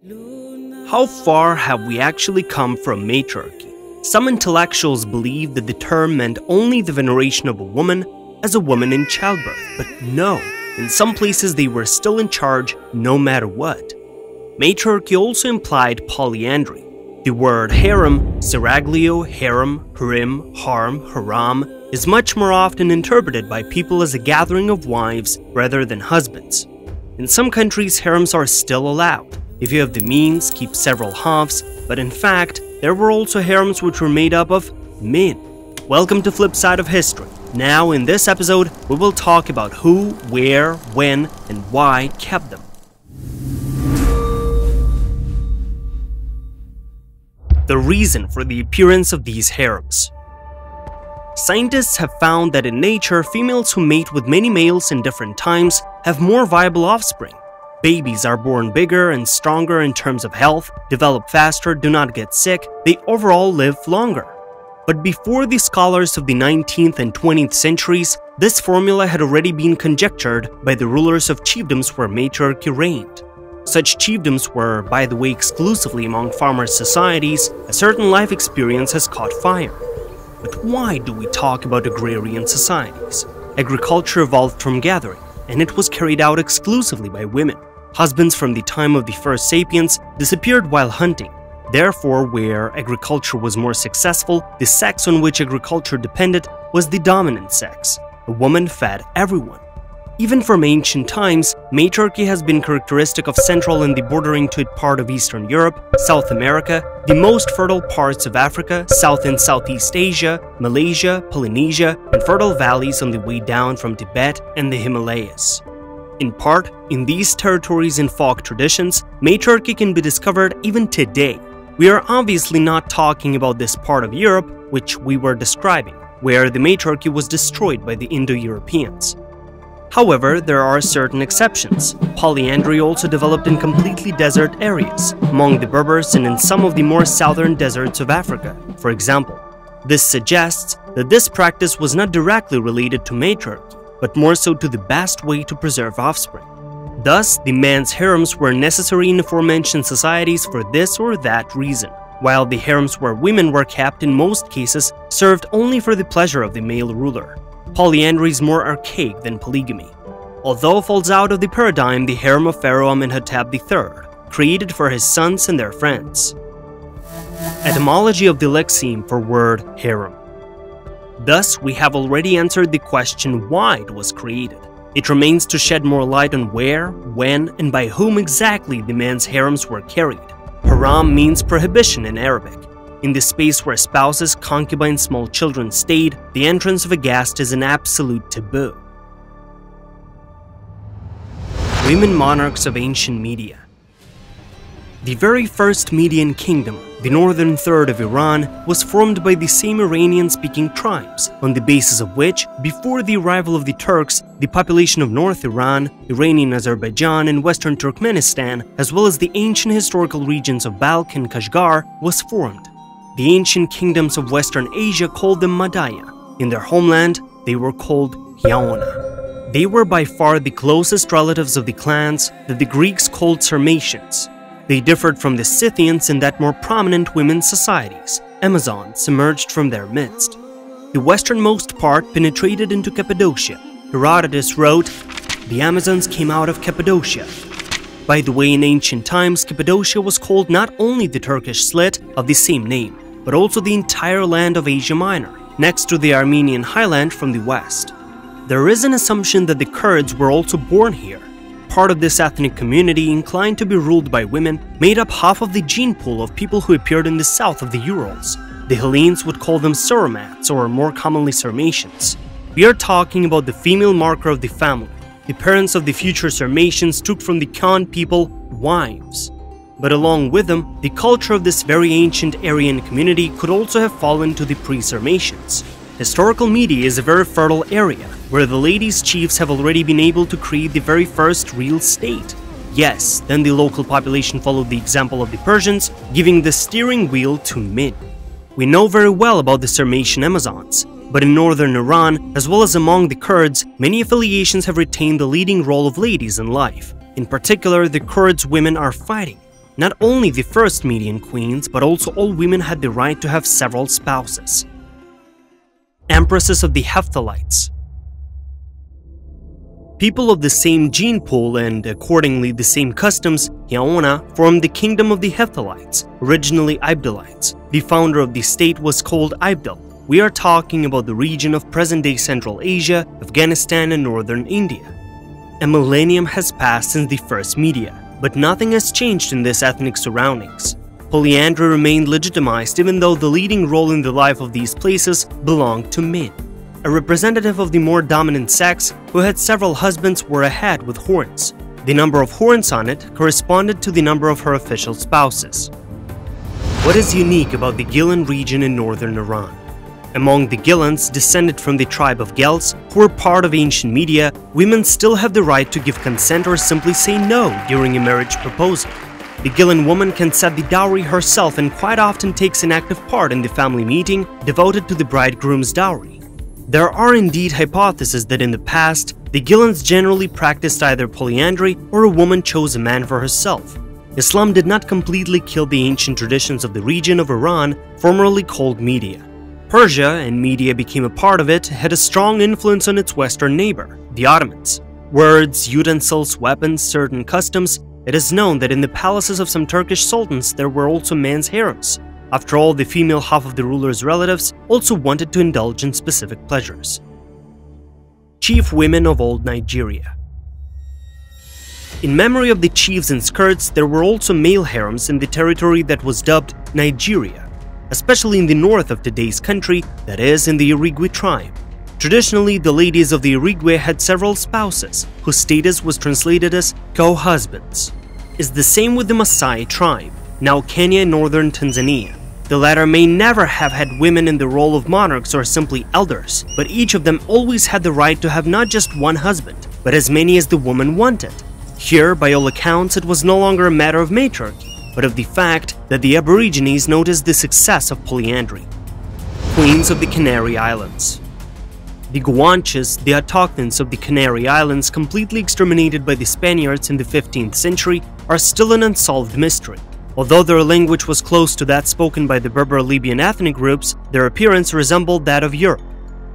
How far have we actually come from matriarchy? Some intellectuals believe that the term meant only the veneration of a woman as a woman in childbirth, but no, in some places they were still in charge no matter what. Matriarchy also implied polyandry. The word harem, seraglio, harem, haram, is much more often interpreted by people as a gathering of wives rather than husbands. In some countries, harems are still allowed. If you have the means, keep several halves, but in fact, there were also harems which were made up of men. Welcome to Flip Side of History. Now, in this episode, we will talk about who, where, when, and why kept them. The reason for the appearance of these harems. Scientists have found that in nature, females who mate with many males in different times have more viable offspring. Babies are born bigger and stronger in terms of health, develop faster, do not get sick, they overall live longer. But before the scholars of the 19th and 20th centuries, this formula had already been conjectured by the rulers of chiefdoms where matriarchy reigned. Such chiefdoms were, by the way, exclusively among farmer societies. A certain life experience has caught fire. But why do we talk about agrarian societies? Agriculture evolved from gathering, and it was carried out exclusively by women. Husbands from the time of the first sapiens disappeared while hunting. Therefore, where agriculture was more successful, the sex on which agriculture depended was the dominant sex. A woman fed everyone. Even from ancient times, matriarchy has been characteristic of Central and the bordering to it part of Eastern Europe, South America, the most fertile parts of Africa, South and Southeast Asia, Malaysia, Polynesia, and fertile valleys on the way down from Tibet and the Himalayas. In part, in these territories and folk traditions, matriarchy can be discovered even today. We are obviously not talking about this part of Europe, which we were describing, where the matriarchy was destroyed by the Indo-Europeans. However, there are certain exceptions. Polyandry also developed in completely desert areas, among the Berbers and in some of the more southern deserts of Africa, for example. This suggests that this practice was not directly related to matriarchy, but more so to the best way to preserve offspring. Thus, the men's harems were necessary in aforementioned societies for this or that reason, while the harems where women were kept in most cases served only for the pleasure of the male ruler. Polyandry is more archaic than polygamy. Although falls out of the paradigm, the harem of Pharaoh Amenhotep III, created for his sons and their friends. Etymology of the lexeme for word harem. Thus, we have already answered the question why it was created. It remains to shed more light on where, when, and by whom exactly the men's harems were carried. Haram means prohibition in Arabic. In the space where spouses, concubines, small children stayed, the entrance of a guest is an absolute taboo. Women monarchs of ancient Media. The very first Median kingdom, the northern third of Iran, was formed by the same Iranian-speaking tribes, on the basis of which, before the arrival of the Turks, the population of North Iran, Iranian Azerbaijan, and Western Turkmenistan, as well as the ancient historical regions of Balkh and Kashgar, was formed. The ancient kingdoms of Western Asia called them Madaya. In their homeland, they were called Yaona. They were by far the closest relatives of the clans that the Greeks called Sarmatians. They differed from the Scythians in that more prominent women's societies, Amazons, emerged from their midst. The westernmost part penetrated into Cappadocia. Herodotus wrote, "The Amazons came out of Cappadocia." By the way, in ancient times, Cappadocia was called not only the Turkish slit of the same name, but also the entire land of Asia Minor, next to the Armenian highland from the west. There is an assumption that the Kurds were also born here. Part of this ethnic community, inclined to be ruled by women, made up half of the gene pool of people who appeared in the south of the Urals. The Hellenes would call them Sarmats, or more commonly Sarmatians. We are talking about the female marker of the family. The parents of the future Sarmatians took from the Khan people wives. But along with them, the culture of this very ancient Aryan community could also have fallen to the pre-Sarmatians. Historical Media is a very fertile area, where the ladies' chiefs have already been able to create the very first real state. Yes, then the local population followed the example of the Persians, giving the steering wheel to men. We know very well about the Sarmatian Amazons, but in northern Iran, as well as among the Kurds, many affiliations have retained the leading role of ladies in life. In particular, the Kurds women are fighting. Not only the first Median queens, but also all women had the right to have several spouses. Empresses of the Hephthalites. People of the same gene pool and, accordingly, the same customs, Hiaona, formed the kingdom of the Hephthalites, originally Abdalites. The founder of the state was called Abdal. We are talking about the region of present-day Central Asia, Afghanistan, and northern India. A millennium has passed since the first Media, but nothing has changed in this ethnic surroundings. Polyandry remained legitimized even though the leading role in the life of these places belonged to men. A representative of the more dominant sex who had several husbands wore a hat with horns. The number of horns on it corresponded to the number of her official spouses. What is unique about the Gilan region in northern Iran? Among the Gilans, descended from the tribe of Gels, who were part of ancient Media, women still have the right to give consent or simply say no during a marriage proposal. The Gilan woman can set the dowry herself and quite often takes an active part in the family meeting devoted to the bridegroom's dowry. There are indeed hypotheses that in the past, the Gilans generally practiced either polyandry or a woman chose a man for herself. Islam did not completely kill the ancient traditions of the region of Iran, formerly called Media. Persia, and Media became a part of it, had a strong influence on its western neighbor, the Ottomans. Words, utensils, weapons, certain customs. It is known that in the palaces of some Turkish sultans there were also men's harems. After all, the female half of the ruler's relatives also wanted to indulge in specific pleasures. Chief women of old Nigeria. In memory of the chiefs and skirts, there were also male harems in the territory that was dubbed Nigeria, especially in the north of today's country, that is, in the Irigwe tribe. Traditionally, the ladies of the Irigwe had several spouses, whose status was translated as co-husbands. It's the same with the Maasai tribe, now Kenya and northern Tanzania. The latter may never have had women in the role of monarchs or simply elders, but each of them always had the right to have not just one husband, but as many as the woman wanted. Here, by all accounts, it was no longer a matter of matriarchy, but of the fact that the Aborigines noticed the success of polyandry. Queens of the Canary Islands. The Guanches, the autochthons of the Canary Islands completely exterminated by the Spaniards in the 15th century, are still an unsolved mystery. Although their language was close to that spoken by the Berber-Libyan ethnic groups, their appearance resembled that of Europe.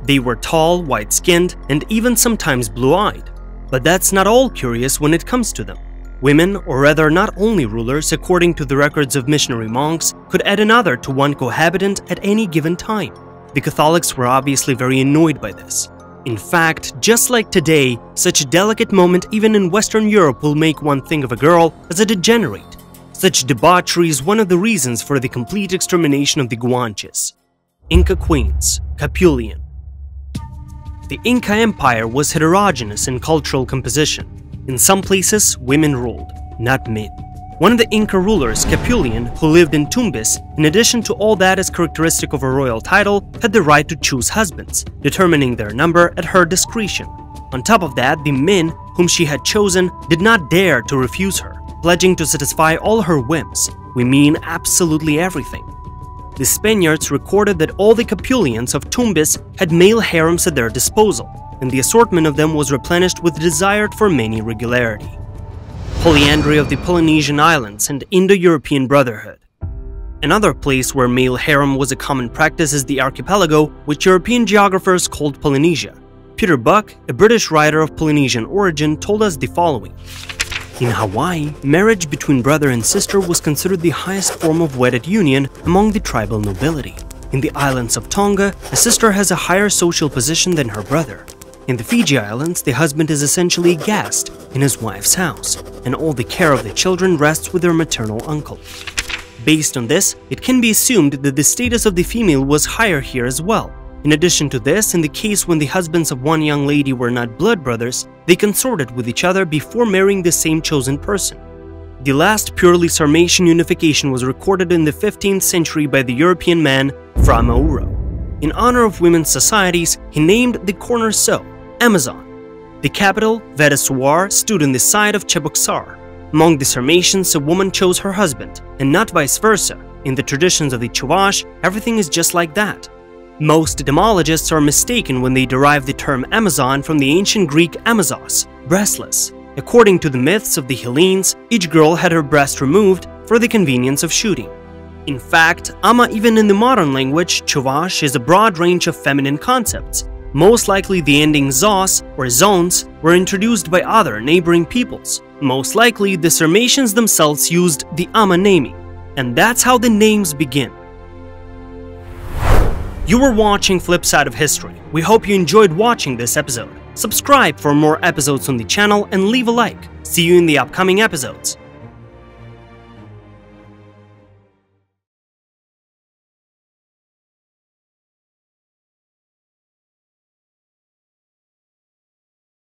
They were tall, white-skinned, and even sometimes blue-eyed. But that's not all curious when it comes to them. Women, or rather not only rulers, according to the records of missionary monks, could add another to one cohabitant at any given time. The Catholics were obviously very annoyed by this. In fact, just like today, such a delicate moment even in Western Europe will make one think of a girl as a degenerate. Such debauchery is one of the reasons for the complete extermination of the Guanches. Inca queens, Capulian. The Inca Empire was heterogeneous in cultural composition. In some places, women ruled, not men. One of the Inca rulers, Capulian, who lived in Tumbes, in addition to all that is characteristic of a royal title, had the right to choose husbands, determining their number at her discretion. On top of that, the men whom she had chosen did not dare to refuse her, pledging to satisfy all her whims. We mean absolutely everything. The Spaniards recorded that all the Capulians of Tumbes had male harems at their disposal, and the assortment of them was replenished with desired for many regularity. Polyandry of the Polynesian Islands and Indo-European Brotherhood. Another place where male harem was a common practice is the archipelago, which European geographers called Polynesia. Peter Buck, a British writer of Polynesian origin, told us the following. In Hawaii, marriage between brother and sister was considered the highest form of wedded union among the tribal nobility. In the islands of Tonga, a sister has a higher social position than her brother. In the Fiji Islands, the husband is essentially a guest in his wife's house, and all the care of the children rests with their maternal uncle. Based on this, it can be assumed that the status of the female was higher here as well. In addition to this, in the case when the husbands of one young lady were not blood brothers, they consorted with each other before marrying the same chosen person. The last purely Sarmatian unification was recorded in the 15th century by the European man Fra Mauro. In honor of women's societies, he named the corner so, Amazon. The capital, Vedasuar, stood on the side of Cheboksar. Among the Sarmatians, a woman chose her husband, and not vice versa. In the traditions of the Chuvash, everything is just like that. Most etymologists are mistaken when they derive the term Amazon from the ancient Greek Amazos, breastless. According to the myths of the Hellenes, each girl had her breast removed for the convenience of shooting. In fact, ama even in the modern language, chuvash is a broad range of feminine concepts. Most likely the ending zos or zones were introduced by other neighboring peoples. Most likely the Sarmatians themselves used the ama naming, and that's how the names begin. You were watching Flip Side of History. We hope you enjoyed watching this episode. Subscribe for more episodes on the channel and leave a like. See you in the upcoming episodes.